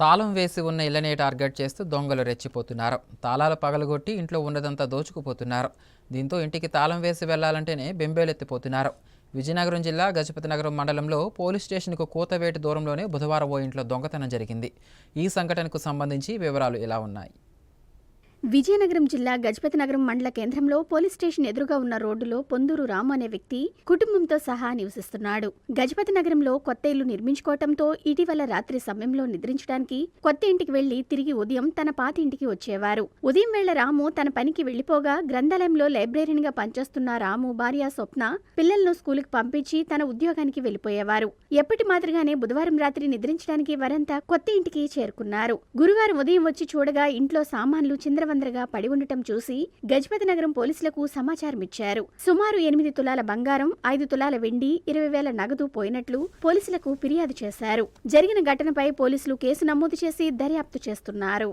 తాళం వేసి ఉన్న ఇళ్లనే టార్గెట్ చేస్తూ దొంగలు రెచ్చిపోతున్నారు. తాళాలు పగలగొట్టి ఇంట్లో ఉన్నదంతా దోచుకుపోతున్నారు. దీంతో ఇంటికి తాళం వేసి వెళ్లాలంటేనే బెంబేలెత్తిపోతున్నారు. విజయనగరం జిల్లా గజపతినగరం మండలంలో పోలీస్ స్టేషన్కు కూతవేటు దూరంలోనే బుధవారం ఓ ఇంట్లో దొంగతనం జరిగింది. ఈ సంఘటనకు సంబంధించి వివరాలు ఇలా ఉన్నాయి. విజయనగరం జిల్లా గజపతినగరం మండల కేంద్రంలో పోలీస్ స్టేషన్ ఎదురుగా ఉన్న రోడ్డులో పొందూరు రాము అనే వ్యక్తి కుటుంబంతో సహా నివసిస్తున్నాడు. గజపతినగరంలో కొత్త ఇల్లు నిర్మించుకోవడంతో ఇటీవల రాత్రి సమయంలో నిద్రించడానికి కొత్త ఇంటికి వెళ్లి తిరిగి ఉదయం తన పాత ఇంటికి వచ్చేవారు. ఉదయం వేళ రాము తన పనికి వెళ్లిపోగా గ్రంథాలయంలో లైబ్రరీనిగా పనిచేస్తున్న రాము భార్య స్వప్న పిల్లలను స్కూలుకు పంపించి తన ఉద్యోగానికి వెళ్లిపోయేవారు. ఎప్పటి మాదిరిగానే బుధవారం రాత్రి నిద్రించడానికి వారంతా కొత్త ఇంటికి చేరుకున్నారు. గురువారం ఉదయం వచ్చి చూడగా ఇంట్లో సామాన్లు చింద్రవందరగా పడి ఉండటం చూసి గజపతినగరం పోలీసులకు సమాచారం ఇచ్చారు. సుమారు 8 తులాల బంగారం, 5 తులాల వెండి, 20,000 నగదు పోయినట్లు పోలీసులకు ఫిర్యాదు చేశారు. జరిగిన ఘటనపై పోలీసులు కేసు నమోదు చేసి దర్యాప్తు చేస్తున్నారు.